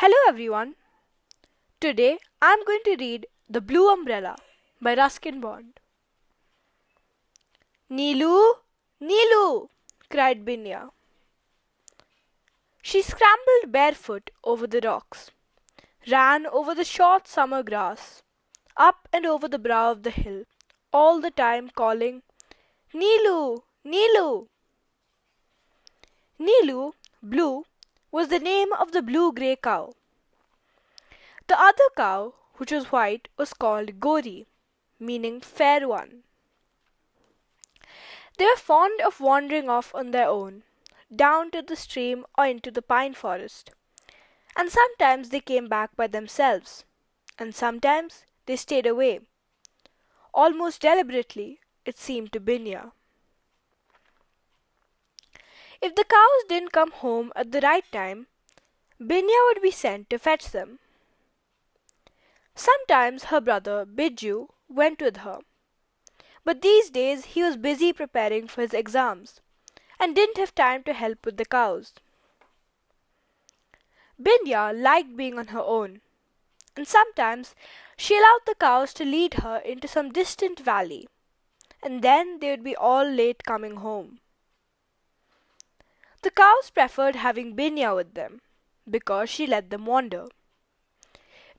Hello everyone. Today I'm going to read The Blue Umbrella by Ruskin Bond. Neelu! Neelu! cried Binya. She scrambled barefoot over the rocks, ran over the short summer grass, up and over the brow of the hill, all the time calling, Neelu! Neelu! Neelu, Blue, was the name of the blue-grey cow. The other cow, which was white, was called Gori, meaning fair one. They were fond of wandering off on their own, down to the stream or into the pine forest, and sometimes they came back by themselves, and sometimes they stayed away. Almost deliberately, it seemed to Binya. If the cows didn't come home at the right time, Binya would be sent to fetch them. Sometimes her brother Biju went with her, but these days he was busy preparing for his exams and didn't have time to help with the cows. Binya liked being on her own, and sometimes she allowed the cows to lead her into some distant valley, and then they would be all late coming home. The cows preferred having Binya with them, because she let them wander.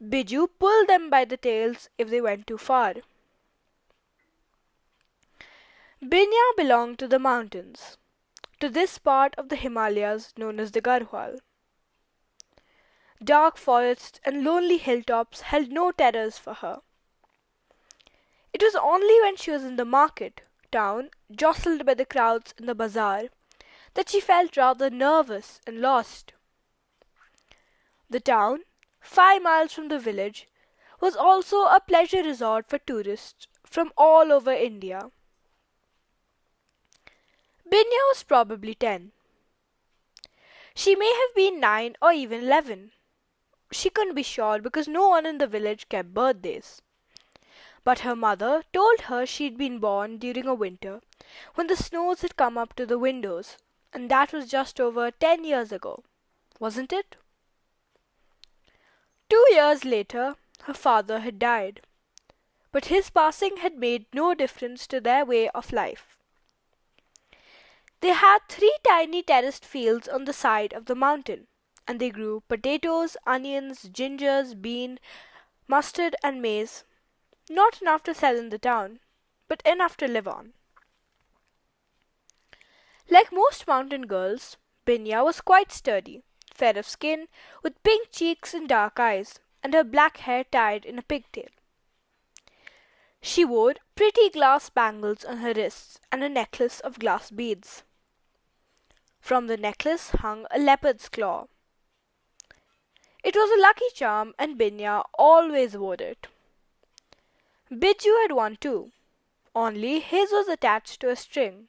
Biju pulled them by the tails if they went too far. Binya belonged to the mountains, to this part of the Himalayas known as the Garhwal. Dark forests and lonely hilltops held no terrors for her. It was only when she was in the market town, jostled by the crowds in the bazaar, that she felt rather nervous and lost. The town, 5 miles from the village, was also a pleasure resort for tourists from all over India. Binya was probably 10. She may have been 9 or even 11. She couldn't be sure because no one in the village kept birthdays. But her mother told her she'd been born during a winter when the snows had come up to the windows, and that was just over 10 years ago, wasn't it? 2 years later, her father had died, but his passing had made no difference to their way of life. They had 3 tiny terraced fields on the side of the mountain, and they grew potatoes, onions, gingers, bean, mustard, and maize. Not enough to sell in the town, but enough to live on. Like most mountain girls, Binya was quite sturdy, fair of skin, with pink cheeks and dark eyes, and her black hair tied in a pigtail. She wore pretty glass bangles on her wrists and a necklace of glass beads. From the necklace hung a leopard's claw. It was a lucky charm, and Binya always wore it. Biju had one too, only his was attached to a string.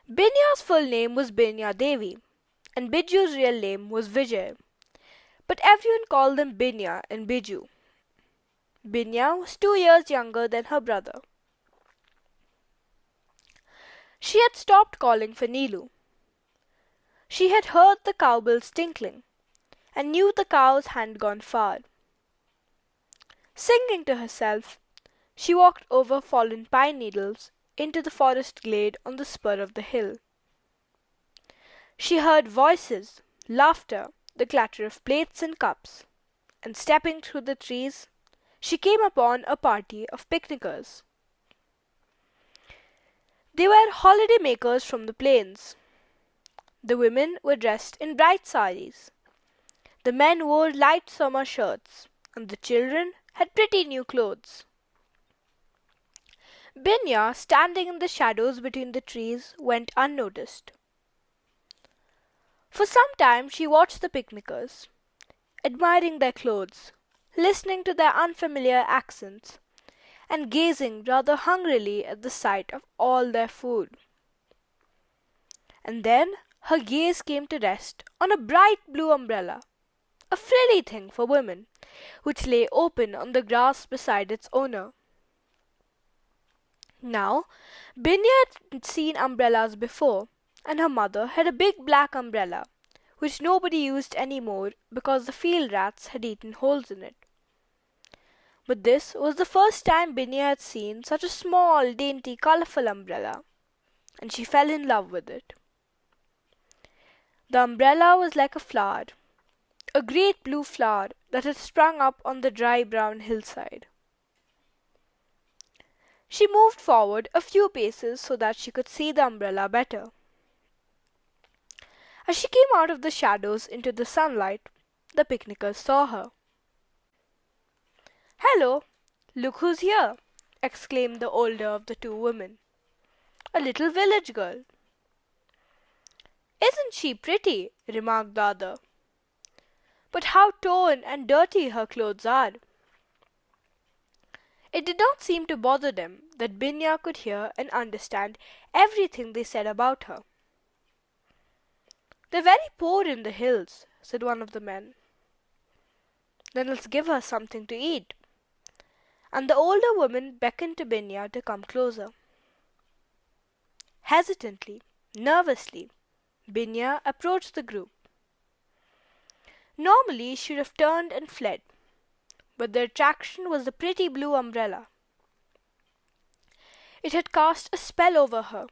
Binya's full name was Binya Devi, and Biju's real name was Vijay, but everyone called them Binya and Biju. Binya was 2 years younger than her brother. She had stopped calling for Neelu. She had heard the cowbells tinkling, and knew the cows hadn't gone far. Singing to herself, she walked over fallen pine needles into the forest glade on the spur of the hill. She heard voices, laughter, the clatter of plates and cups, and stepping through the trees, she came upon a party of picnickers. They were holiday makers from the plains. The women were dressed in bright saris. The men wore light summer shirts, and the children had pretty new clothes. Binya, standing in the shadows between the trees, went unnoticed. For some time she watched the picnickers, admiring their clothes, listening to their unfamiliar accents, and gazing rather hungrily at the sight of all their food. And then her gaze came to rest on a bright blue umbrella, a frilly thing for women, which lay open on the grass beside its owner. Now, Binya had seen umbrellas before, and her mother had a big black umbrella, which nobody used anymore because the field rats had eaten holes in it. But this was the first time Binya had seen such a small, dainty, colourful umbrella, and she fell in love with it. The umbrella was like a flower, a great blue flower that had sprung up on the dry brown hillside. She moved forward a few paces so that she could see the umbrella better. As she came out of the shadows into the sunlight, the picnickers saw her. "Hello, look who's here!" exclaimed the older of the two women. "A little village girl." "Isn't she pretty?" remarked the other. "But how torn and dirty her clothes are!" It did not seem to bother them that Binya could hear and understand everything they said about her. "They're very poor in the hills," said one of the men. "Then let's give her something to eat." And the older woman beckoned to Binya to come closer. Hesitantly, nervously, Binya approached the group. Normally she would have turned and fled, but the attraction was the pretty blue umbrella. It had cast a spell over her,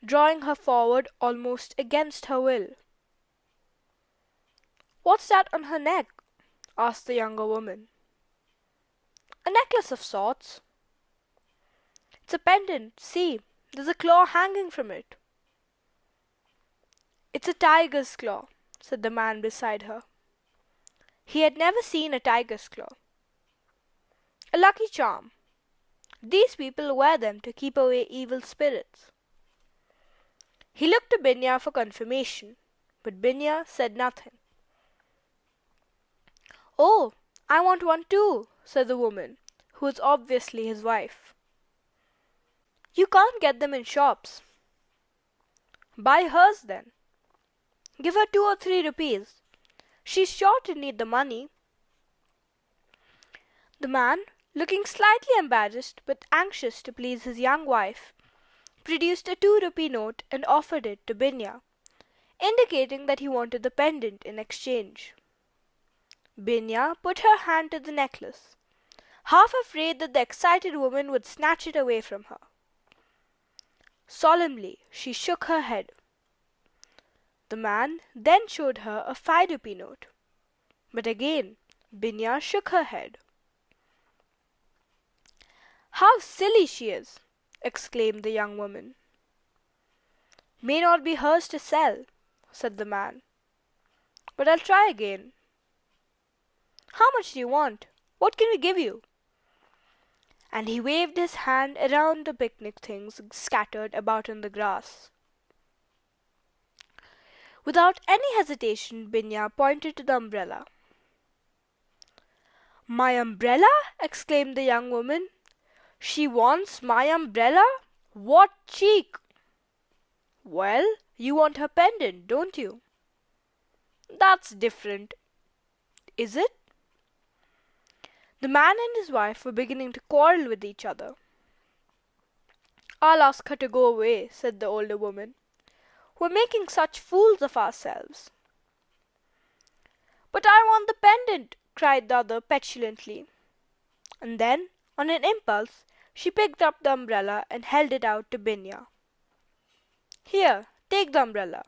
drawing her forward almost against her will. "What's that on her neck?" asked the younger woman. "A necklace of sorts." "It's a pendant. See, there's a claw hanging from it." "It's a tiger's claw," said the man beside her. He had never seen a tiger's claw. "A lucky charm. These people wear them to keep away evil spirits." He looked to Binya for confirmation, but Binya said nothing. "Oh, I want one too," said the woman, who was obviously his wife. "You can't get them in shops." "Buy hers then. Give her 2 or 3 rupees. She's sure to need the money." The man, looking slightly embarrassed but anxious to please his young wife, produced a 2-rupee note and offered it to Binya, indicating that he wanted the pendant in exchange. Binya put her hand to the necklace, half afraid that the excited woman would snatch it away from her. Solemnly she shook her head. The man then showed her a 5-rupee note, but again Binya shook her head. "How silly she is!" exclaimed the young woman. "May not be hers to sell," said the man, "but I'll try again." "How much do you want? What can we give you?" And he waved his hand around the picnic things scattered about in the grass. Without any hesitation, Binya pointed to the umbrella. "My umbrella!" exclaimed the young woman. "She wants my umbrella? What cheek!" "Well, you want her pendant, don't you?" "That's different." "Is it?" The man and his wife were beginning to quarrel with each other. "I'll ask her to go away," said the older woman. "We're making such fools of ourselves." "But I want the pendant," cried the other petulantly. And then, on an impulse, she picked up the umbrella and held it out to Binya. "Here, take the umbrella."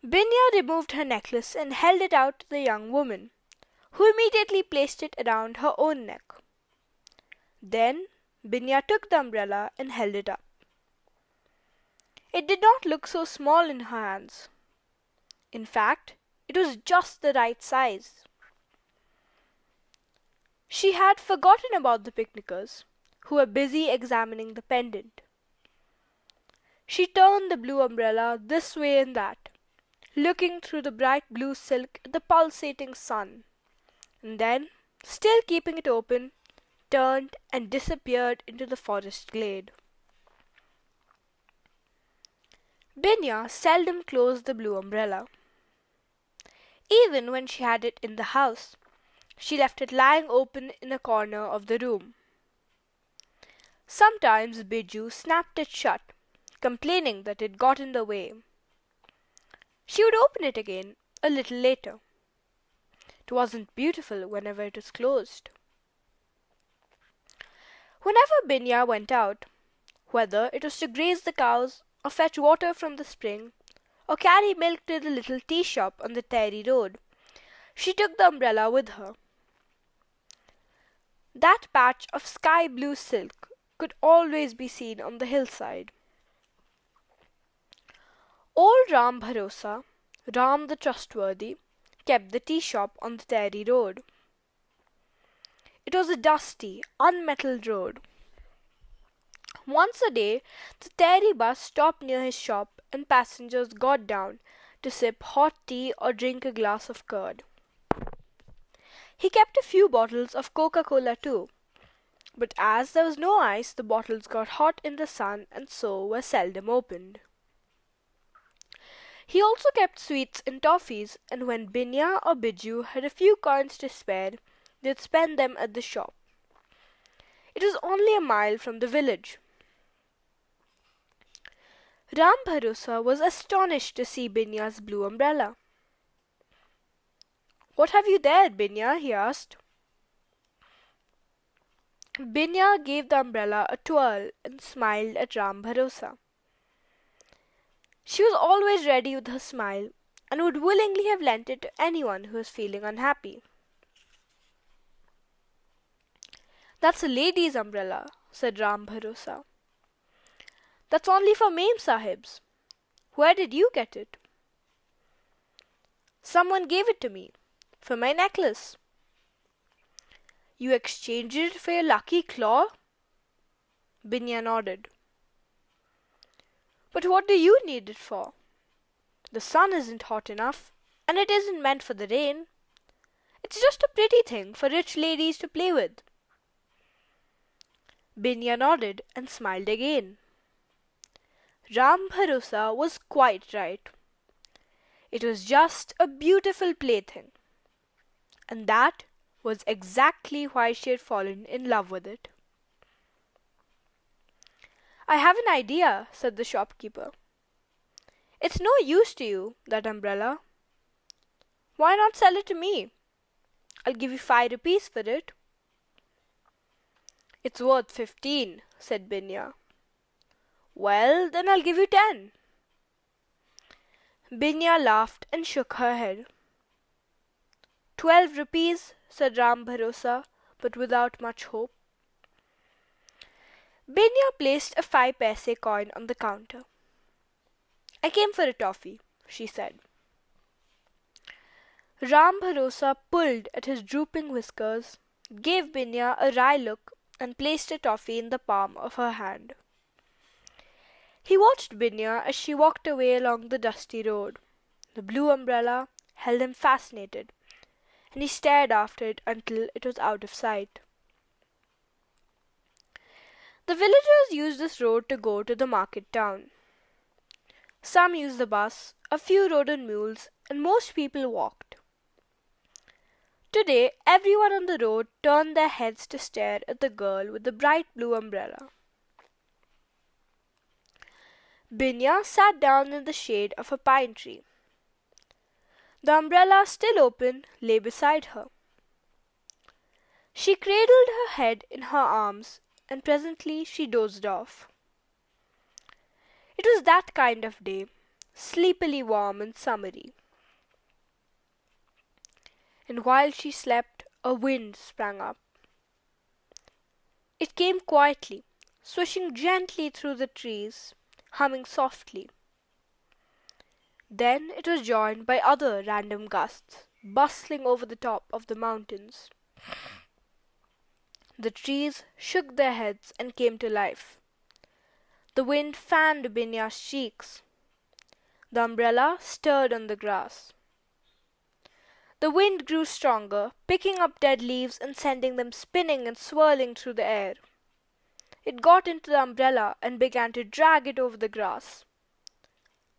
Binya removed her necklace and held it out to the young woman, who immediately placed it around her own neck. Then Binya took the umbrella and held it up. It did not look so small in her hands. In fact, it was just the right size. She had forgotten about the picnickers, who were busy examining the pendant. She turned the blue umbrella this way and that, looking through the bright blue silk at the pulsating sun, and then, still keeping it open, turned and disappeared into the forest glade. Binya seldom closed the blue umbrella. Even when she had it in the house, she left it lying open in a corner of the room. Sometimes Biju snapped it shut, complaining that it got in the way. She would open it again a little later. It wasn't beautiful whenever it was closed. Whenever Binya went out, whether it was to graze the cows, or fetch water from the spring, or carry milk to the little tea shop on the tarry road, she took the umbrella with her. That patch of sky blue silk could always be seen on the hillside. Old Ram Bharosa, Ram the Trustworthy, kept the tea shop on the tarry road. It was a dusty, unmetalled road. Once a day, the tarry bus stopped near his shop and passengers got down to sip hot tea or drink a glass of curd. He kept a few bottles of Coca-Cola too, but as there was no ice, the bottles got hot in the sun and so were seldom opened. He also kept sweets and toffees, and when Binya or Biju had a few coins to spare, they'd spend them at the shop. It was only a mile from the village. Ram Bharosa was astonished to see Binya's blue umbrella. "What have you there, Binya?" he asked. Binya gave the umbrella a twirl and smiled at Ram Bharosa. She was always ready with her smile and would willingly have lent it to anyone who was feeling unhappy. "That's a lady's umbrella," said Ram Bharosa. "That's only for Mem Sahibs. Where did you get it?" "Someone gave it to me, for my necklace." "You exchanged it for your lucky claw?" Binya nodded. "But what do you need it for? The sun isn't hot enough, and it isn't meant for the rain. It's just a pretty thing for rich ladies to play with." Binya nodded and smiled again. Ram Bharosa was quite right. It was just a beautiful plaything, and that was exactly why she had fallen in love with it. "I have an idea," said the shopkeeper. "It's no use to you, that umbrella. Why not sell it to me? I'll give you 5 rupees for it." "It's worth 15, said Binya. "Well, then I'll give you 10. Binya laughed and shook her head. 12 rupees, said Ram Bharosa, but without much hope. Binya placed a 5 paise coin on the counter. "I came for a toffee," she said. Ram Bharosa pulled at his drooping whiskers, gave Binya a wry look, and placed a toffee in the palm of her hand. He watched Binya as she walked away along the dusty road. The blue umbrella held him fascinated, and he stared after it until it was out of sight. The villagers used this road to go to the market town. Some used the bus, a few rode on mules, and most people walked. Today, everyone on the road turned their heads to stare at the girl with the bright blue umbrella. Binya sat down in the shade of a pine tree. The umbrella, still open, lay beside her. She cradled her head in her arms, and presently she dozed off. It was that kind of day, sleepily warm and summery. And while she slept, a wind sprang up. It came quietly, swishing gently through the trees, humming softly. Then it was joined by other random gusts, bustling over the top of the mountains. The trees shook their heads and came to life. The wind fanned Binya's cheeks. The umbrella stirred on the grass. The wind grew stronger, picking up dead leaves and sending them spinning and swirling through the air. It got into the umbrella and began to drag it over the grass.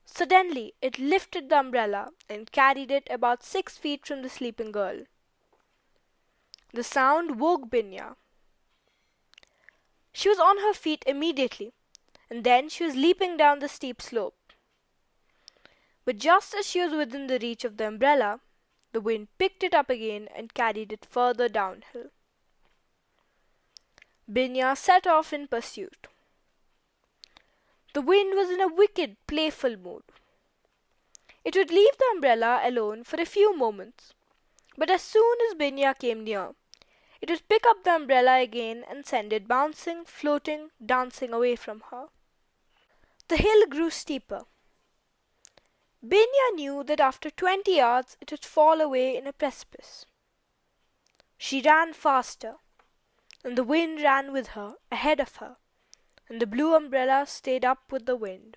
Suddenly, it lifted the umbrella and carried it about 6 feet from the sleeping girl. The sound woke Binya. She was on her feet immediately, and then she was leaping down the steep slope. But just as she was within the reach of the umbrella, the wind picked it up again and carried it further downhill. Binya set off in pursuit. The wind was in a wicked, playful mood. It would leave the umbrella alone for a few moments, but as soon as Binya came near, it would pick up the umbrella again and send it bouncing, floating, dancing away from her. The hill grew steeper. Binya knew that after 20 yards it would fall away in a precipice. She ran faster, and the wind ran with her, ahead of her, and the blue umbrella stayed up with the wind.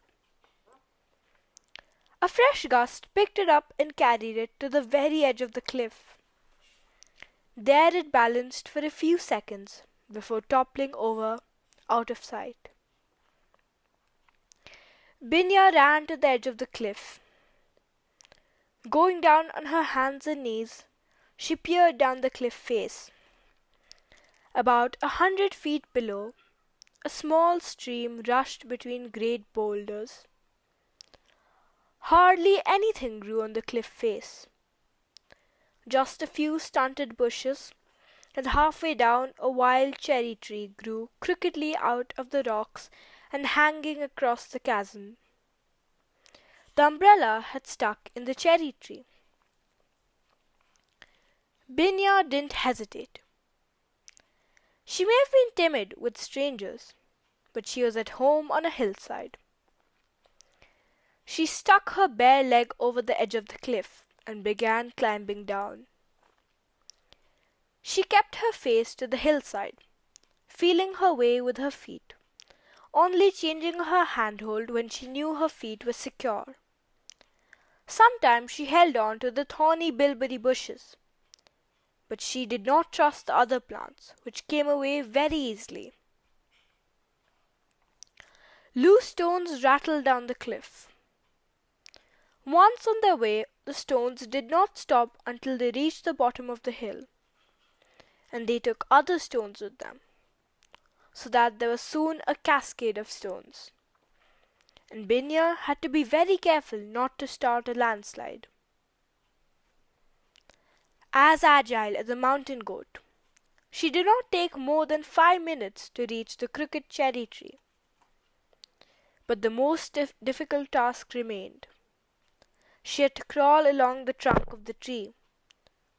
A fresh gust picked it up and carried it to the very edge of the cliff. There it balanced for a few seconds before toppling over out of sight. Binya ran to the edge of the cliff. Going down on her hands and knees, she peered down the cliff face. About 100 feet below, a small stream rushed between great boulders. Hardly anything grew on the cliff face. Just a few stunted bushes, and halfway down a wild cherry tree grew crookedly out of the rocks and hanging across the chasm. The umbrella had stuck in the cherry tree. Binya didn't hesitate. She may have been timid with strangers, but she was at home on a hillside. She stuck her bare leg over the edge of the cliff and began climbing down. She kept her face to the hillside, feeling her way with her feet, only changing her handhold when she knew her feet were secure. Sometimes she held on to the thorny bilberry bushes, but she did not trust the other plants, which came away very easily. Loose stones rattled down the cliff. Once on their way, the stones did not stop until they reached the bottom of the hill, and they took other stones with them, so that there was soon a cascade of stones, and Binya had to be very careful not to start a landslide. As agile as a mountain goat, she did not take more than 5 minutes to reach the crooked cherry tree. But the most difficult task remained. She had to crawl along the trunk of the tree,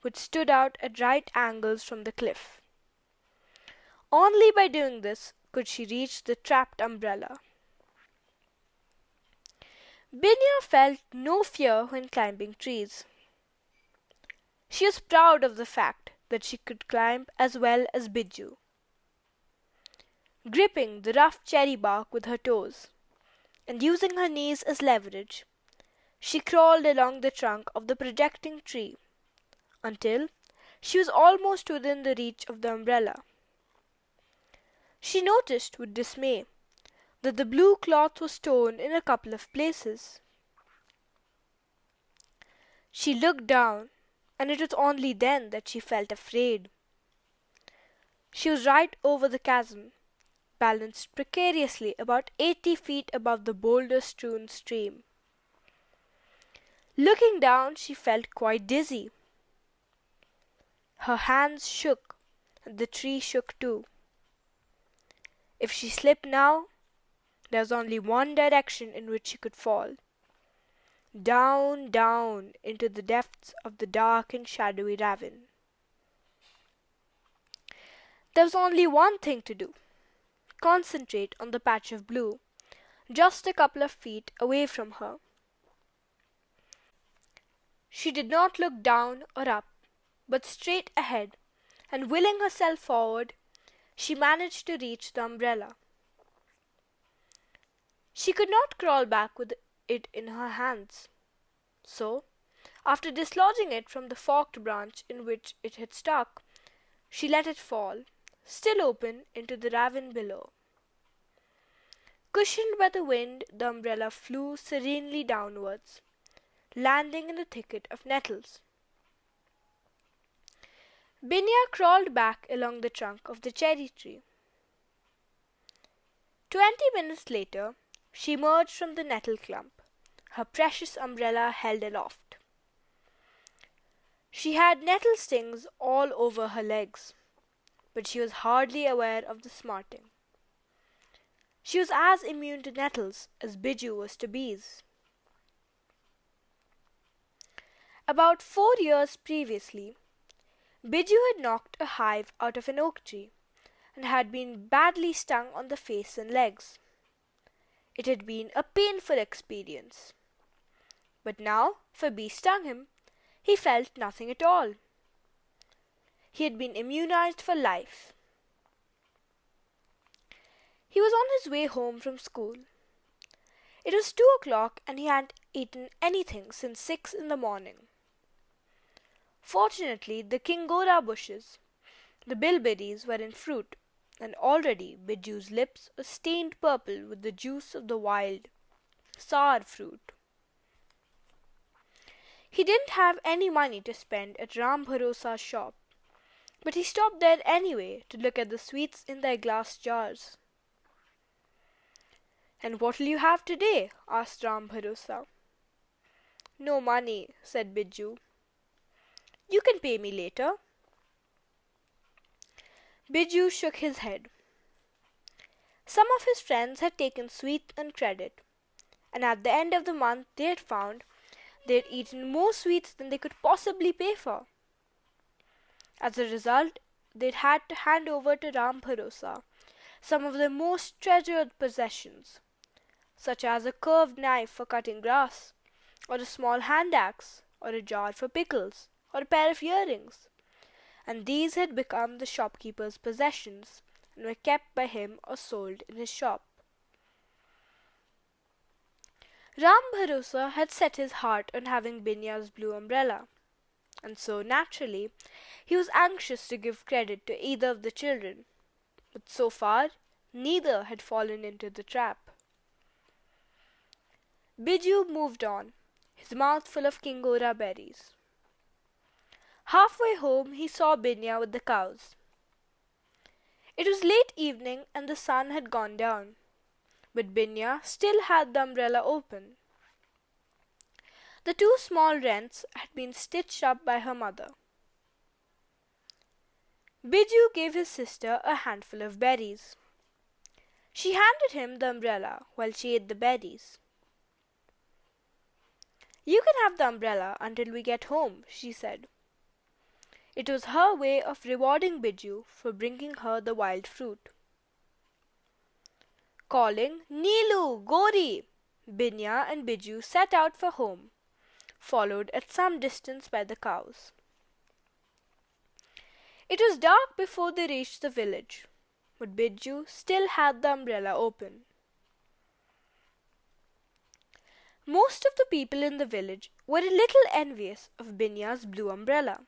which stood out at right angles from the cliff. Only by doing this could she reach the trapped umbrella. Binya felt no fear when climbing trees. She was proud of the fact that she could climb as well as Biju. Gripping the rough cherry bark with her toes, and using her knees as leverage, she crawled along the trunk of the projecting tree until she was almost within the reach of the umbrella. She noticed with dismay that the blue cloth was torn in a couple of places. She looked down, and it was only then that she felt afraid. She was right over the chasm, balanced precariously about 80 feet above the boulder-strewn stream. Looking down, she felt quite dizzy. Her hands shook, and the tree shook too. If she slipped now, there was only one direction in which she could fall. Down, down, into the depths of the dark and shadowy ravine. There was only one thing to do. Concentrate on the patch of blue, just a couple of feet away from her. She did not look down or up, but straight ahead, and willing herself forward, she managed to reach the umbrella. She could not crawl back with it in her hands. So, after dislodging it from the forked branch in which it had stuck, she let it fall, still open, into the ravine below. Cushioned by the wind, the umbrella flew serenely downwards, landing in a thicket of nettles. Binya crawled back along the trunk of the cherry tree. 20 minutes later, she emerged from the nettle clump, her precious umbrella held aloft. She had nettle stings all over her legs, but she was hardly aware of the smarting. She was as immune to nettles as Biju was to bees. About 4 years previously, Biju had knocked a hive out of an oak tree and had been badly stung on the face and legs. It had been a painful experience. But now, if a bee stung him, he felt nothing at all. He had been immunized for life. He was on his way home from school. It was 2 o'clock and he hadn't eaten anything since 6 in the morning. Fortunately, the kingora bushes, the bilberries, were in fruit, and already Biju's lips were stained purple with the juice of the wild, sour fruit. He didn't have any money to spend at Ram Bharosa's shop, but he stopped there anyway to look at the sweets in their glass jars. "And what'll you have today?" asked Ram Bharosa. "No money," said Biju. "You can pay me later." Biju shook his head. Some of his friends had taken sweets on credit, and at the end of the month they had found they had eaten more sweets than they could possibly pay for. As a result, they had to hand over to Ram Bharosa some of their most treasured possessions, such as a curved knife for cutting grass, or a small hand axe, or a jar for pickles, or a pair of earrings, and these had become the shopkeeper's possessions and were kept by him or sold in his shop. Ram Bharosa had set his heart on having Binya's blue umbrella, and so naturally he was anxious to give credit to either of the children, but so far neither had fallen into the trap. Biju moved on, his mouth full of kingora berries. Halfway home he saw Binya with the cows. It was late evening and the sun had gone down, but Binya still had the umbrella open. The two small rents had been stitched up by her mother. Biju gave his sister a handful of berries. She handed him the umbrella while she ate the berries. "You can have the umbrella until we get home," she said. It was her way of rewarding Biju for bringing her the wild fruit. Calling, "Neelu, Gori!" Binya and Biju set out for home, followed at some distance by the cows. It was dark before they reached the village, but Biju still had the umbrella open. Most of the people in the village were a little envious of Binya's blue umbrella.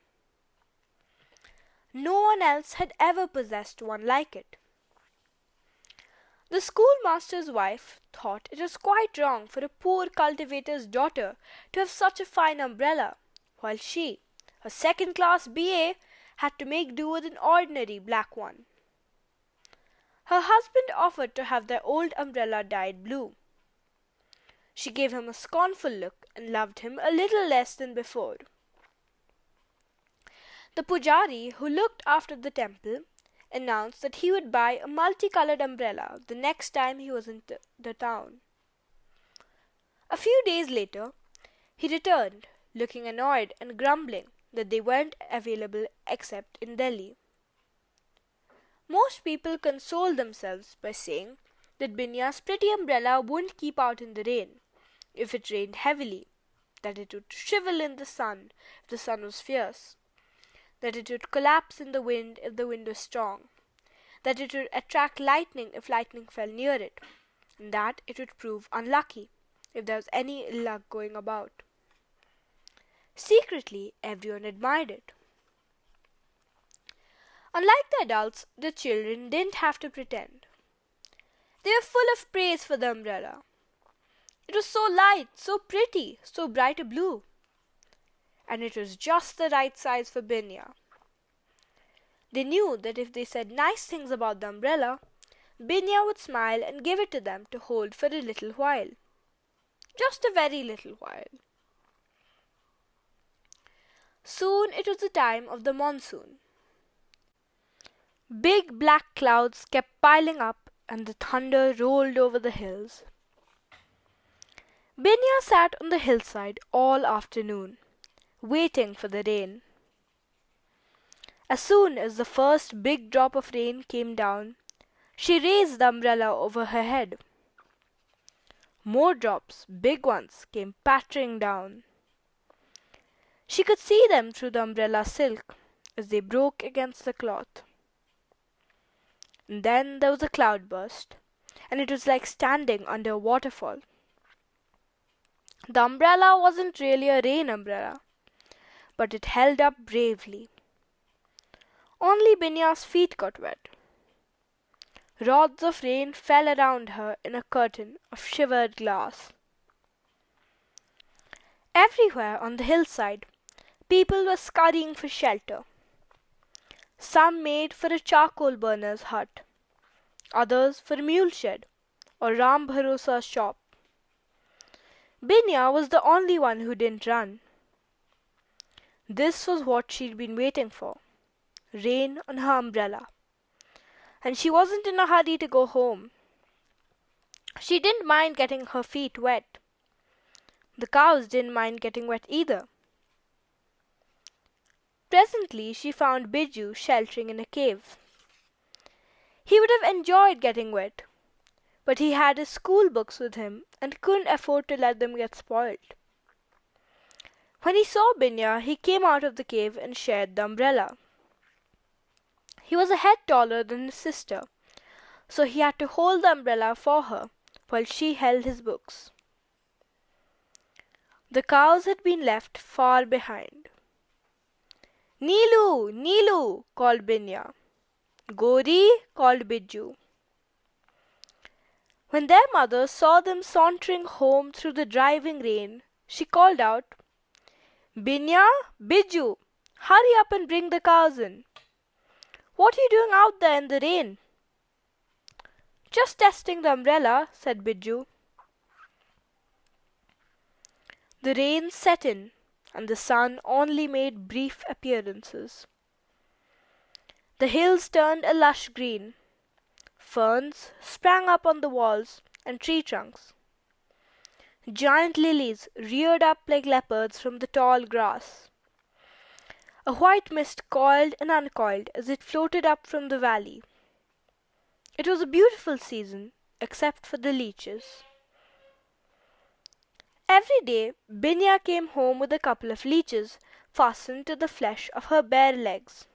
No one else had ever possessed one like it. The schoolmaster's wife thought it was quite wrong for a poor cultivator's daughter to have such a fine umbrella, while she, a second-class B.A., had to make do with an ordinary black one. Her husband offered to have their old umbrella dyed blue. She gave him a scornful look and loved him a little less than before. The pujari who looked after the temple announced that he would buy a multicolored umbrella the next time he was in the town. A few days later, he returned, looking annoyed and grumbling that they weren't available except in Delhi. Most people consoled themselves by saying that Binya's pretty umbrella wouldn't keep out in the rain if it rained heavily, that it would shrivel in the sun if the sun was fierce, that it would collapse in the wind if the wind was strong, that it would attract lightning if lightning fell near it, and that it would prove unlucky if there was any ill luck going about. Secretly, everyone admired it. Unlike the adults, the children didn't have to pretend. They were full of praise for the umbrella. It was so light, so pretty, so bright a blue. And it was just the right size for Binya. They knew that if they said nice things about the umbrella, Binya would smile and give it to them to hold for a little while. just a very little while. Soon it was the time of the monsoon. Big black clouds kept piling up and the thunder rolled over the hills. Binya sat on the hillside all afternoon, waiting for the rain. As soon as the first big drop of rain came down, she raised the umbrella over her head. More drops, big ones, came pattering down. She could see them through the umbrella silk as they broke against the cloth. And then there was a cloudburst, and it was like standing under a waterfall. The umbrella wasn't really a rain umbrella, but it held up bravely. Only Binya's feet got wet. Rods of rain fell around her in a curtain of shivered glass. Everywhere on the hillside, people were scurrying for shelter. Some made for a charcoal burner's hut, others for a mule shed or Ram Bharosa's shop. Binya was the only one who didn't run. This was what she'd been waiting for, rain on her umbrella. And she wasn't in a hurry to go home. She didn't mind getting her feet wet. The cows didn't mind getting wet either. Presently she found Biju sheltering in a cave. He would have enjoyed getting wet, but he had his school books with him and couldn't afford to let them get spoiled. When he saw Binya, he came out of the cave and shared the umbrella. He was a head taller than his sister, so he had to hold the umbrella for her while she held his books. The cows had been left far behind. "Neelu! Neelu!" called Binya. "Gori!" called Biju. When their mother saw them sauntering home through the driving rain, she called out, "Binya, Biju, hurry up and bring the cows in. What are you doing out there in the rain?" "Just testing the umbrella," said Biju. The rain set in, and the sun only made brief appearances. The hills turned a lush green. Ferns sprang up on the walls and tree trunks. Giant lilies reared up like leopards from the tall grass. A white mist coiled and uncoiled as it floated up from the valley. It was a beautiful season, except for the leeches. Every day Binya came home with a couple of leeches fastened to the flesh of her bare legs.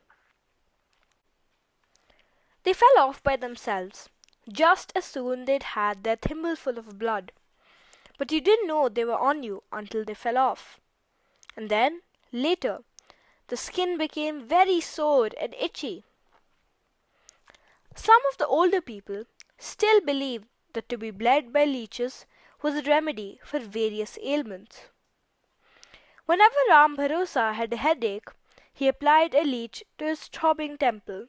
They fell off by themselves, just as soon they'd had their thimbleful of blood, but you didn't know they were on you until they fell off. And then, later, the skin became very sore and itchy. Some of the older people still believed that to be bled by leeches was a remedy for various ailments. Whenever Ram Bharosa had a headache, he applied a leech to his throbbing temple.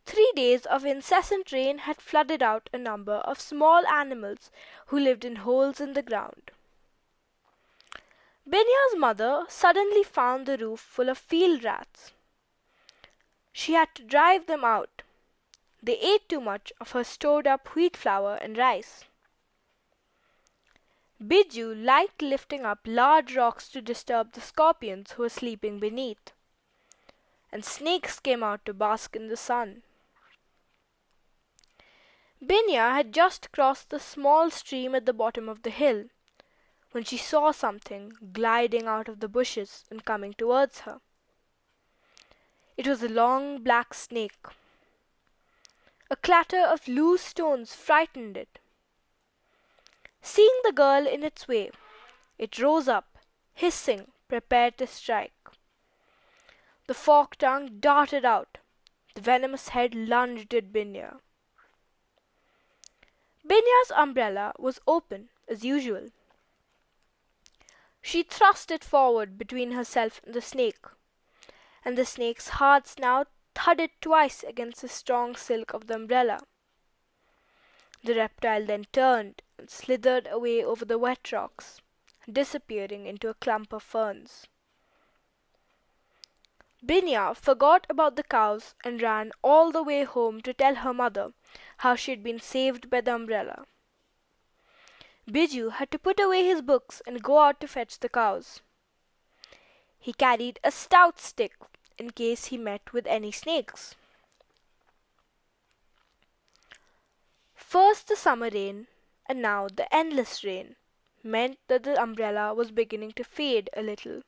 3 days of incessant rain had flooded out a number of small animals who lived in holes in the ground. Binya's mother suddenly found the roof full of field rats. She had to drive them out. They ate too much of her stored-up wheat flour and rice. Biju liked lifting up large rocks to disturb the scorpions who were sleeping beneath, and snakes came out to bask in the sun. Binya had just crossed the small stream at the bottom of the hill when she saw something gliding out of the bushes and coming towards her. It was a long black snake. A clatter of loose stones frightened it. Seeing the girl in its way, it rose up, hissing, prepared to strike. The forked tongue darted out. The venomous head lunged at Binya. Binya's umbrella was open, as usual. She thrust it forward between herself and the snake, and the snake's hard snout thudded twice against the strong silk of the umbrella. The reptile then turned and slithered away over the wet rocks, disappearing into a clump of ferns. Binya forgot about the cows and ran all the way home to tell her mother how she had been saved by the umbrella. Biju had to put away his books and go out to fetch the cows. He carried a stout stick in case he met with any snakes. First the summer rain, and now the endless rain, meant that the umbrella was beginning to fade a little.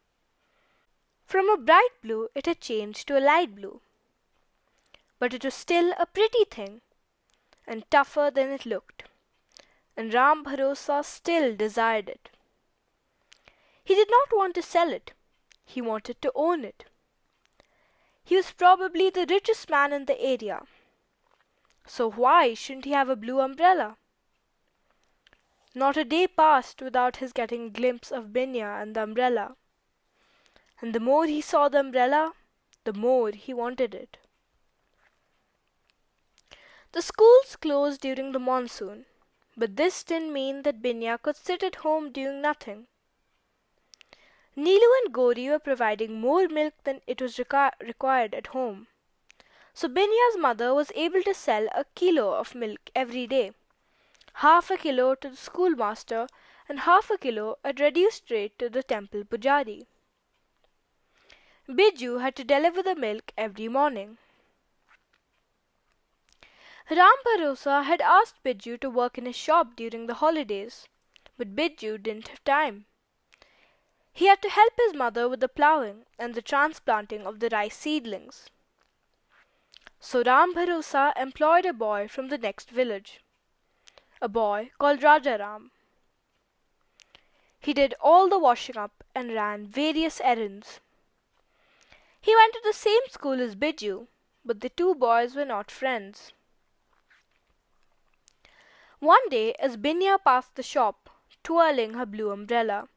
From a bright blue it had changed to a light blue. But it was still a pretty thing, and tougher than it looked, and Ram Bharosa still desired it. He did not want to sell it. He wanted to own it. He was probably the richest man in the area. So why shouldn't he have a blue umbrella? Not a day passed without his getting a glimpse of Binya and the umbrella. And the more he saw the umbrella, the more he wanted it. The schools closed during the monsoon, but this didn't mean that Binya could sit at home doing nothing. Neelu and Gauri were providing more milk than it was required at home. So Binya's mother was able to sell a kilo of milk every day, half a kilo to the schoolmaster and half a kilo at reduced rate to the temple pujari. Biju had to deliver the milk every morning. Ram Bharosa had asked Biju to work in his shop during the holidays, but Biju didn't have time. He had to help his mother with the ploughing and the transplanting of the rice seedlings. So Ram Bharosa employed a boy from the next village, a boy called Rajaram. He did all the washing up and ran various errands. He went to the same school as Biju, but the two boys were not friends. One day, as Binya passed the shop, twirling her blue umbrella,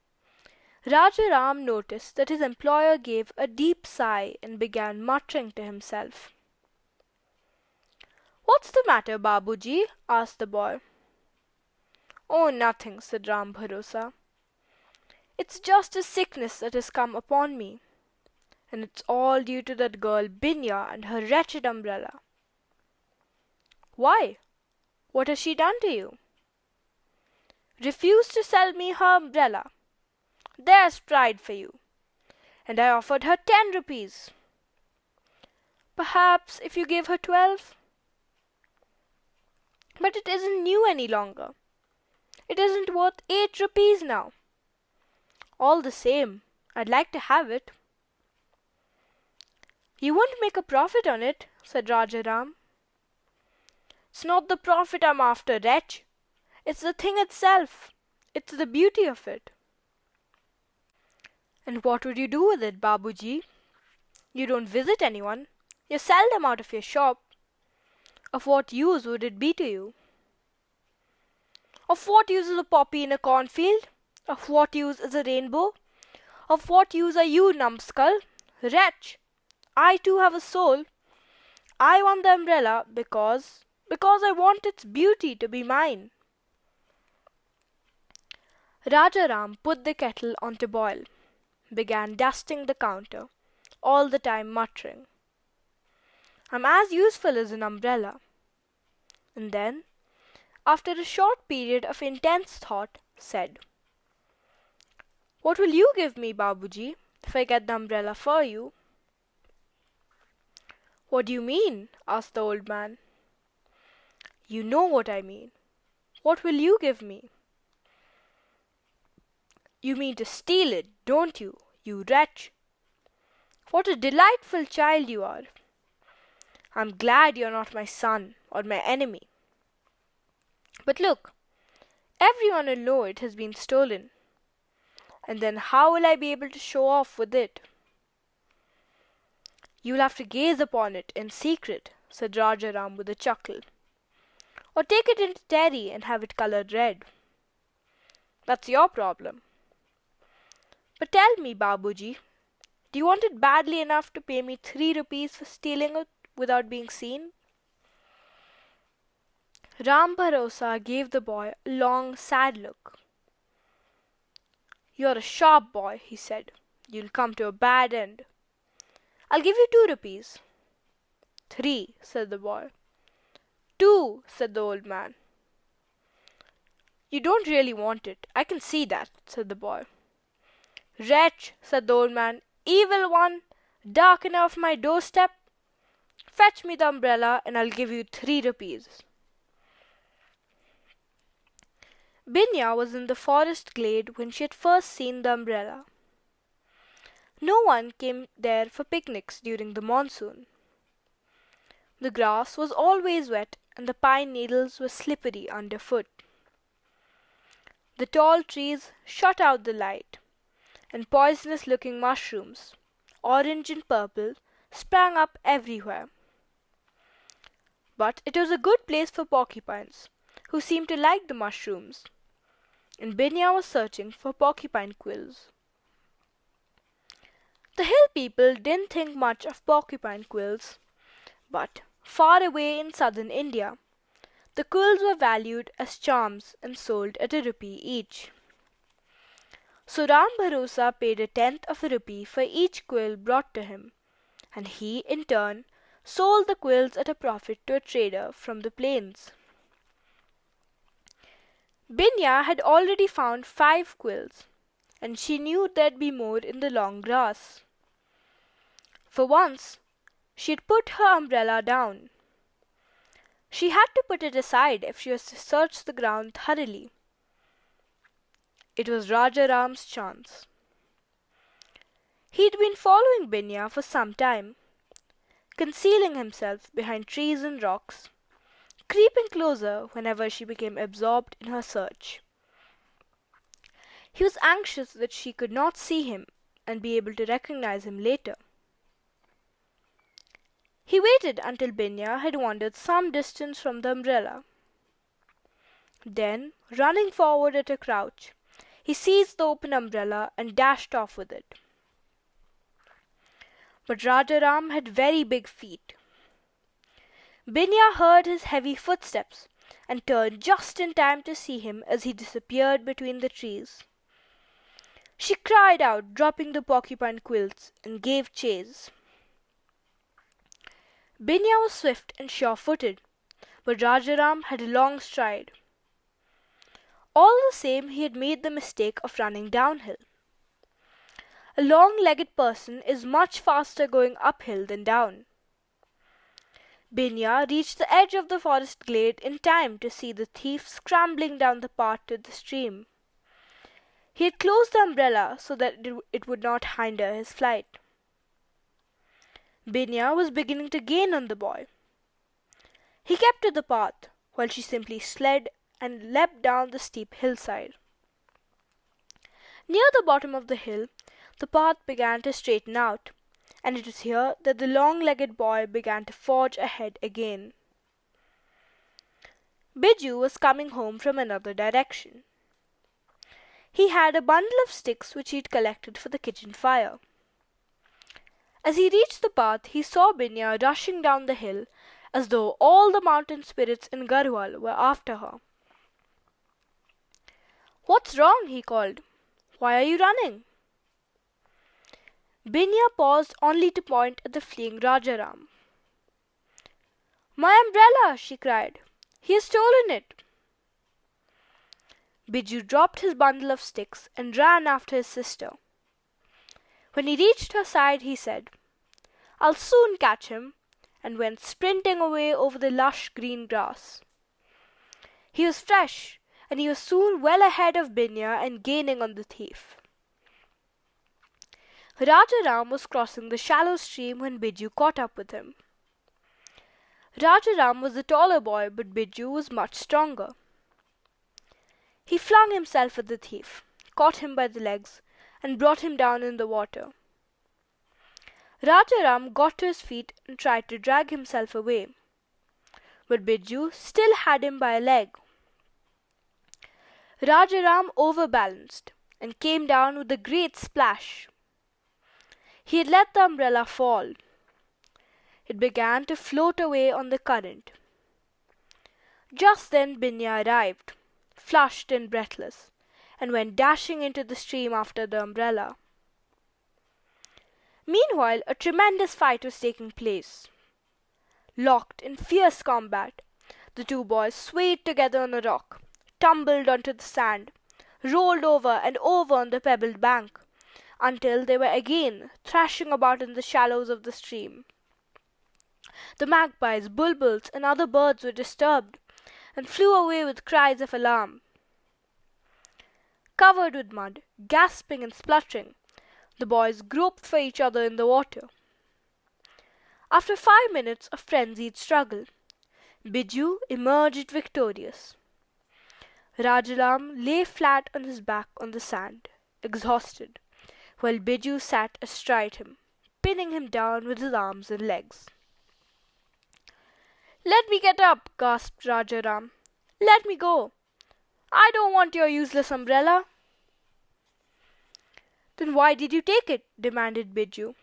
Rajaram noticed that his employer gave a deep sigh and began muttering to himself. "What's the matter, Babuji?" asked the boy. "Oh, nothing," said Ram Bharosa. "It's just a sickness that has come upon me, and it's all due to that girl Binya and her wretched umbrella." "Why? What has she done to you?" "Refused to sell me her umbrella. There's pride for you. And I offered her 10 rupees. Perhaps if you gave her 12. But it isn't new any longer. It isn't worth 8 rupees now. All the same, I'd like to have it." "You won't make a profit on it," said Rajaram. "It's not the profit I'm after, wretch. It's the thing itself. It's the beauty of it." "And what would you do with it, Babuji? You don't visit anyone. You're seldom out of your shop. Of what use would it be to you?" "Of what use is a poppy in a cornfield? Of what use is a rainbow? Of what use are you, numbskull? Wretch! I too have a soul. I want the umbrella because I want its beauty to be mine." Rajaram put the kettle on to boil, began dusting the counter, all the time muttering, "I'm as useful as an umbrella." And then, after a short period of intense thought, said, "What will you give me, Babuji, if I get the umbrella for you?" "What do you mean?" asked the old man. "You know what I mean. What will you give me?" "You mean to steal it, don't you, you wretch? What a delightful child you are. I'm glad you're not my son or my enemy. But look, everyone will know it has been stolen. And then how will I be able to show off with it?" "You'll have to gaze upon it in secret," said Rajaram with a chuckle. "Or take it into Terry and have it colored red. That's your problem. But tell me, Babuji, do you want it badly enough to pay me 3 rupees for stealing it without being seen?" Ram Bharosa gave the boy a long, sad look. "You're a sharp boy," he said. "You'll come to a bad end. I'll give you 2 rupees." "Three," said the boy. "Two," said the old man. "You don't really want it, I can see that," said the boy. "Wretch," said the old man, "evil one, darkener of my doorstep, fetch me the umbrella and I'll give you 3 rupees." Binya was in the forest glade when she had first seen the umbrella. No one came there for picnics during the monsoon. The grass was always wet and the pine needles were slippery underfoot. The tall trees shut out the light, and poisonous-looking mushrooms, orange and purple, sprang up everywhere. But it was a good place for porcupines, who seemed to like the mushrooms, and Binya was searching for porcupine quills. The hill people didn't think much of porcupine quills, but far away in southern India, the quills were valued as charms and sold at a rupee each. So Ram Bharosa paid 1/10 of a rupee for each quill brought to him, and he, in turn, sold the quills at a profit to a trader from the plains. Binya had already found 5 quills, and she knew there'd be more in the long grass. For once, she had put her umbrella down. She had to put it aside if she was to search the ground thoroughly. It was Raja Ram's chance. He'd been following Binya for some time, concealing himself behind trees and rocks, creeping closer whenever she became absorbed in her search. He was anxious that she could not see him and be able to recognize him later. He waited until Binya had wandered some distance from the umbrella. Then, running forward at a crouch, he seized the open umbrella and dashed off with it. But Rajaram had very big feet. Binya heard his heavy footsteps and turned just in time to see him as he disappeared between the trees. She cried out, dropping the porcupine quills, and gave chase. Binya was swift and sure-footed, but Rajaram had a long stride. All the same, he had made the mistake of running downhill. A long-legged person is much faster going uphill than down. Binya reached the edge of the forest glade in time to see the thief scrambling down the path to the stream. He had closed the umbrella so that it would not hinder his flight. Binya was beginning to gain on the boy. He kept to the path, while she simply slid and leapt down the steep hillside. Near the bottom of the hill, the path began to straighten out, and it was here that the long-legged boy began to forge ahead again. Biju was coming home from another direction. He had a bundle of sticks which he'd collected for the kitchen fire. As he reached the path, he saw Binya rushing down the hill as though all the mountain spirits in Garhwal were after her. "What's wrong?" he called. "Why are you running?" Binya paused only to point at the fleeing Rajaram. "My umbrella!" she cried. "He has stolen it!" Biju dropped his bundle of sticks and ran after his sister. When he reached her side, he said, "I'll soon catch him," and went sprinting away over the lush green grass. He was fresh, and he was soon well ahead of Binya and gaining on the thief. Rajaram was crossing the shallow stream when Biju caught up with him. Rajaram was the taller boy, but Biju was much stronger. He flung himself at the thief, caught him by the legs, and brought him down in the water. Rajaram got to his feet and tried to drag himself away, but Biju still had him by a leg. Rajaram overbalanced and came down with a great splash. He had let the umbrella fall. It began to float away on the current. Just then Binya arrived, flushed and breathless, and went dashing into the stream after the umbrella. Meanwhile, a tremendous fight was taking place. Locked in fierce combat, the two boys swayed together on a rock, tumbled onto the sand, rolled over and over on the pebbled bank, until they were again thrashing about in the shallows of the stream. The magpies, bulbuls, and other birds were disturbed, and flew away with cries of alarm. Covered with mud, gasping and spluttering, the boys groped for each other in the water. After 5 minutes of frenzied struggle, Biju emerged victorious. Rajaram lay flat on his back on the sand, exhausted, while Biju sat astride him, pinning him down with his arms and legs. "Let me get up," gasped Rajaram. "Let me go. I don't want your useless umbrella." "Then why did you take it?" demanded Biju.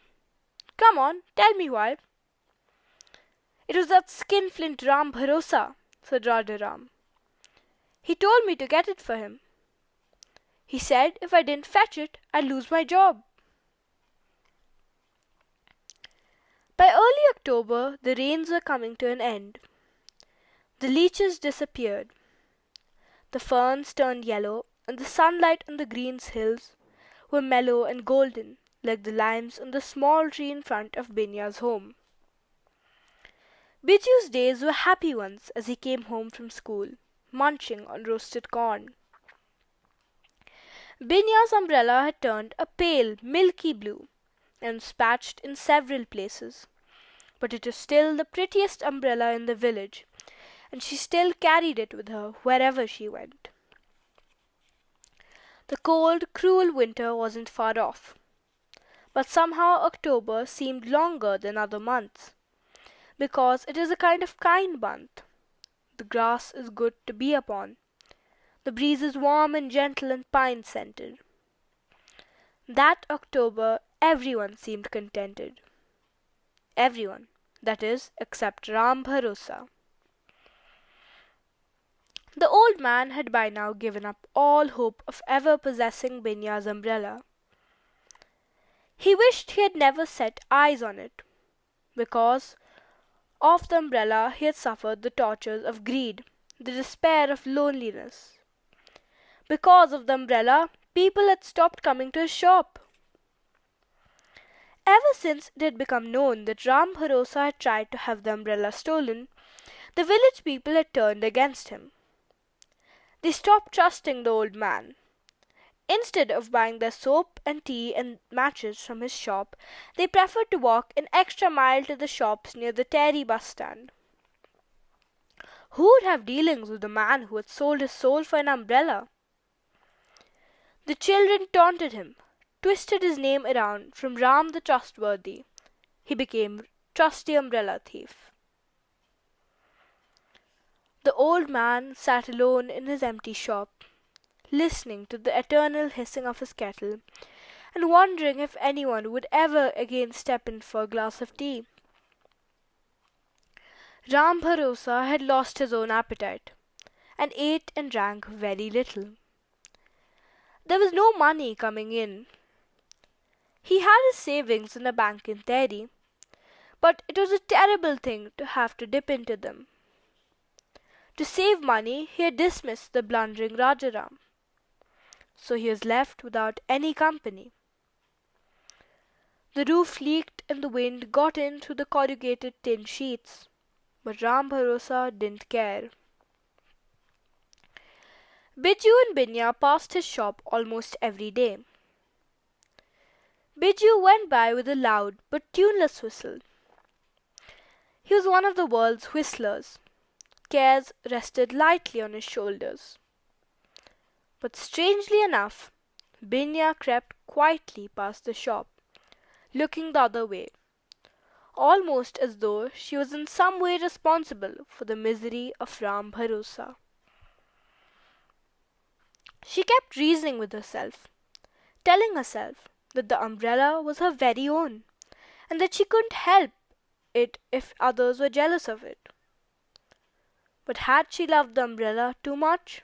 "Come on, tell me why." "It was that skinflint Ram Bharosa," said Rajaram. "He told me to get it for him. He said if I didn't fetch it, I'd lose my job." By early October, the rains were coming to an end. The leeches disappeared. The ferns turned yellow, and the sunlight on the green hills were mellow and golden, like the limes on the small tree in front of Binya's home. Biju's days were happy ones as he came home from school, munching on roasted corn. Binya's umbrella had turned a pale, milky blue, and was patched in several places, but it was still the prettiest umbrella in the village, and she still carried it with her wherever she went. The cold, cruel winter wasn't far off, but somehow October seemed longer than other months, because it is a kind of kind month. The grass is good to be upon. The breeze is warm and gentle and pine-scented. That October everyone seemed contented. Everyone, that is, except Ram Bharosa. The old man had by now given up all hope of ever possessing Binya's umbrella. He wished he had never set eyes on it, because of the umbrella he had suffered the tortures of greed, the despair of loneliness. Because of the umbrella, people had stopped coming to his shop. Ever since it had become known that Ram Bharosa had tried to have the umbrella stolen, the village people had turned against him. They stopped trusting the old man. Instead of buying their soap and tea and matches from his shop, they preferred to walk an extra mile to the shops near the Terry bus stand. Who would have dealings with a man who had sold his soul for an umbrella? The children taunted him, twisted his name around from Ram the Trustworthy. He became Trusty Umbrella Thief. The old man sat alone in his empty shop, listening to the eternal hissing of his kettle, and wondering if anyone would ever again step in for a glass of tea. Ram Bharosa had lost his own appetite, and ate and drank very little. There was no money coming in. He had his savings in a bank in Terry, but it was a terrible thing to have to dip into them. To save money, he had dismissed the blundering Rajaram, so he was left without any company. The roof leaked and the wind got in through the corrugated tin sheets, but Ram Bharosa didn't care. Biju and Binya passed his shop almost every day. Biju went by with a loud but tuneless whistle. He was one of the world's whistlers. Cares rested lightly on his shoulders. But strangely enough, Binya crept quietly past the shop, looking the other way, almost as though she was in some way responsible for the misery of Ram Bharosa. She kept reasoning with herself, telling herself that the umbrella was her very own, and that she couldn't help it if others were jealous of it. But had she loved the umbrella too much?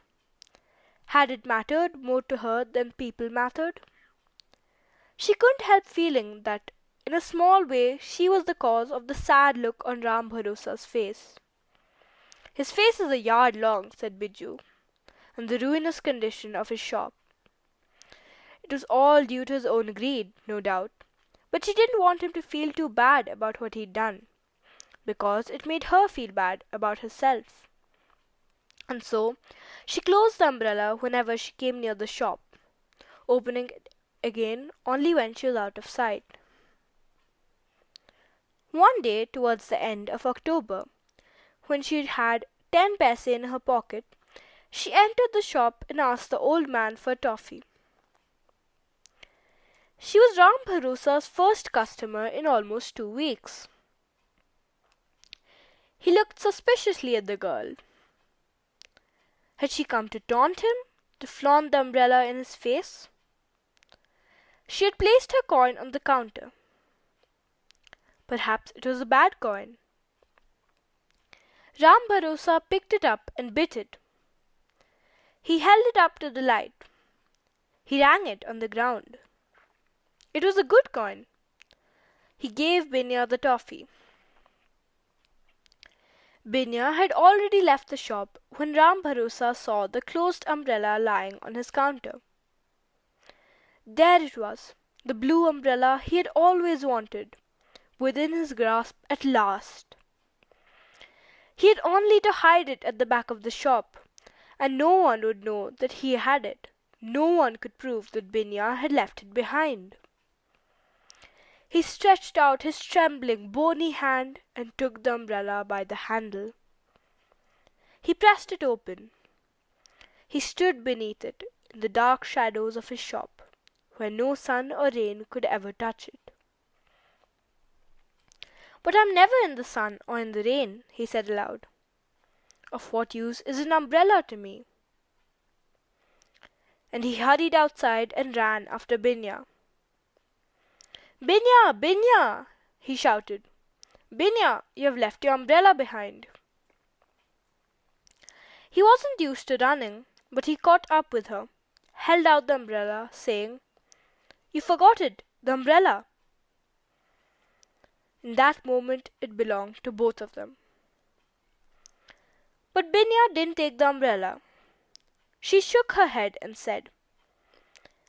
Had it mattered more to her than people mattered? She couldn't help feeling that in a small way she was the cause of the sad look on Ram Bharosa's face. "His face is a yard long," said Biju, "and the ruinous condition of his shop. It was all due to his own greed, no doubt, but she didn't want him to feel too bad about what he'd done, because it made her feel bad about herself. And so she closed the umbrella whenever she came near the shop, opening it again only when she was out of sight. One day towards the end of October, when she had 10 paise in her pocket, she entered the shop and asked the old man for a toffee. She was Ram Bharosa's first customer in almost 2 weeks. He looked suspiciously at the girl. Had she come to taunt him, to flaunt the umbrella in his face? She had placed her coin on the counter. Perhaps it was a bad coin. Ram Bharosa picked it up and bit it. He held it up to the light. He rang it on the ground. It was a good coin. He gave Binya the toffee. Binya had already left the shop when Ram Bharosa saw the closed umbrella lying on his counter. There it was, the blue umbrella he had always wanted, within his grasp at last. He had only to hide it at the back of the shop, and no one would know that he had it. No one could prove that Binya had left it behind. He stretched out his trembling, bony hand and took the umbrella by the handle. He pressed it open. He stood beneath it in the dark shadows of his shop, where no sun or rain could ever touch it. "But I'm never in the sun or in the rain," he said aloud. "Of what use is an umbrella to me?" And he hurried outside and ran after Binya. "Binya! Binya!" he shouted. "Binya, you have left your umbrella behind." He wasn't used to running, but he caught up with her, held out the umbrella, saying, "You forgot it, the umbrella." In that moment it belonged to both of them. But Binya didn't take the umbrella. She shook her head and said,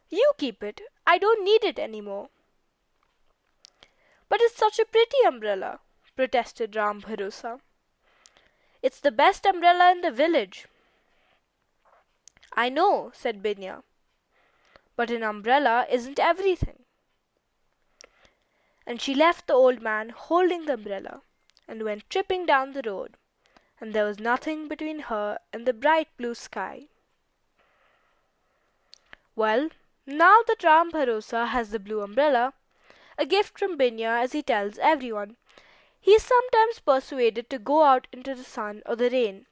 "You keep it. I don't need it any more." "But it's such a pretty umbrella," protested Ram Bharosa. "It's the best umbrella in the village." "I know," said Binya, "but an umbrella isn't everything." And she left the old man holding the umbrella and went tripping down the road, and there was nothing between her and the bright blue sky. Well, now that Ram Bharosa has the blue umbrella, a gift from Binya as he tells everyone, he is sometimes persuaded to go out into the sun or the rain,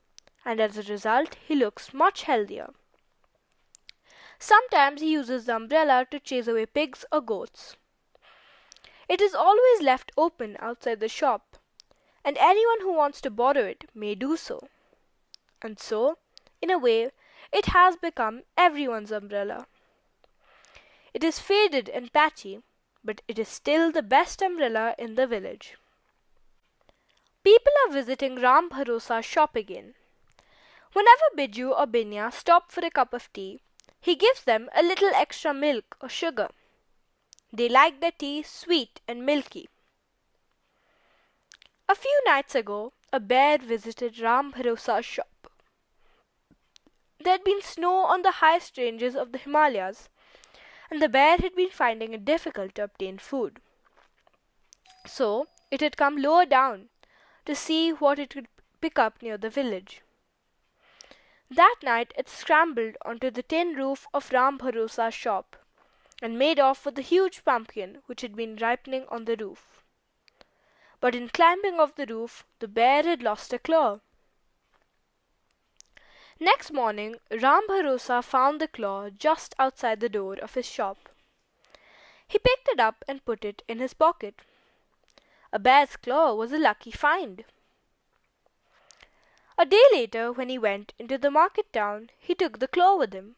and as a result he looks much healthier. Sometimes he uses the umbrella to chase away pigs or goats. It is always left open outside the shop, and anyone who wants to borrow it may do so. And so, in a way, it has become everyone's umbrella. It is faded and patchy, but it is still the best umbrella in the village. People are visiting Ram Bharosa's shop again. Whenever Biju or Binya stop for a cup of tea, he gives them a little extra milk or sugar. They like their tea sweet and milky. A few nights ago, a bear visited Ram Bharosa's shop. There had been snow on the highest ranges of the Himalayas, and the bear had been finding it difficult to obtain food. So it had come lower down to see what it could pick up near the village. That night it scrambled onto the tin roof of Ram Bharosa's shop and made off with the huge pumpkin which had been ripening on the roof. But in climbing off the roof, the bear had lost a claw. Next morning, Ram Bharosa found the claw just outside the door of his shop. He picked it up and put it in his pocket. A bear's claw was a lucky find. A day later, when he went into the market town, he took the claw with him.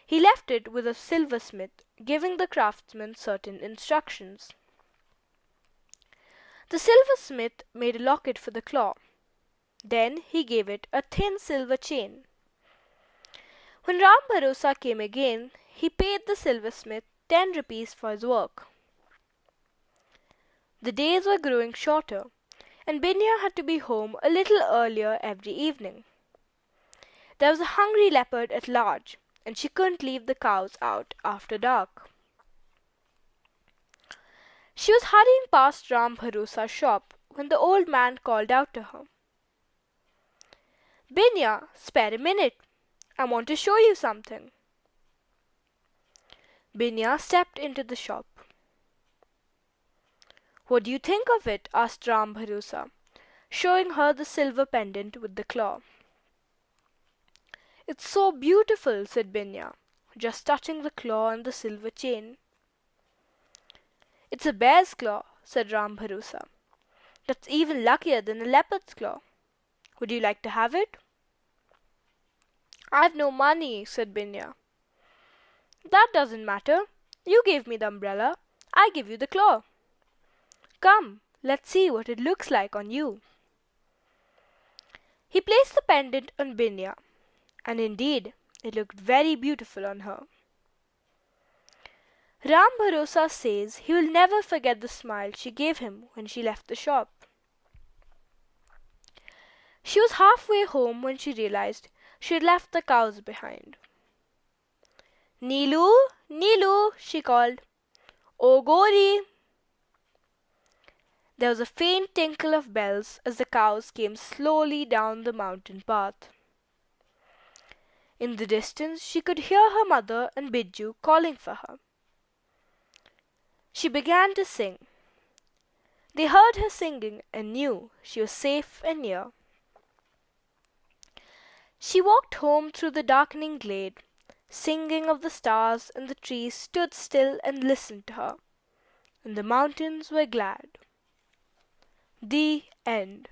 He left it with a silversmith, giving the craftsman certain instructions. The silversmith made a locket for the claw. Then he gave it a thin silver chain. When Ram Bharosa came again, he paid the silversmith 10 rupees for his work. The days were growing shorter, and Binya had to be home a little earlier every evening. There was a hungry leopard at large, and she couldn't leave the cows out after dark. She was hurrying past Ram Bharosa's shop when the old man called out to her, "Binya, spare a minute. I want to show you something." Binya stepped into the shop. "What do you think of it?" asked Ram Bharosa, showing her the silver pendant with the claw. "It's so beautiful," said Binya, just touching the claw and the silver chain. "It's a bear's claw," said Ram Bharosa. "That's even luckier than a leopard's claw. Would you like to have it?" "I've no money," said Binya. "That doesn't matter. You gave me the umbrella. I give you the claw. Come, let's see what it looks like on you." He placed the pendant on Binya, and indeed it looked very beautiful on her. Ram Bharosa says he will never forget the smile she gave him when she left the shop. She was halfway home when she realized she had left the cows behind. "Neelu, Neelu," she called. "Oh, Gori!" There was a faint tinkle of bells as the cows came slowly down the mountain path. In the distance she could hear her mother and Biju calling for her. She began to sing. They heard her singing and knew she was safe and near. She walked home through the darkening glade, singing of the stars, and the trees stood still and listened to her, and the mountains were glad. The End.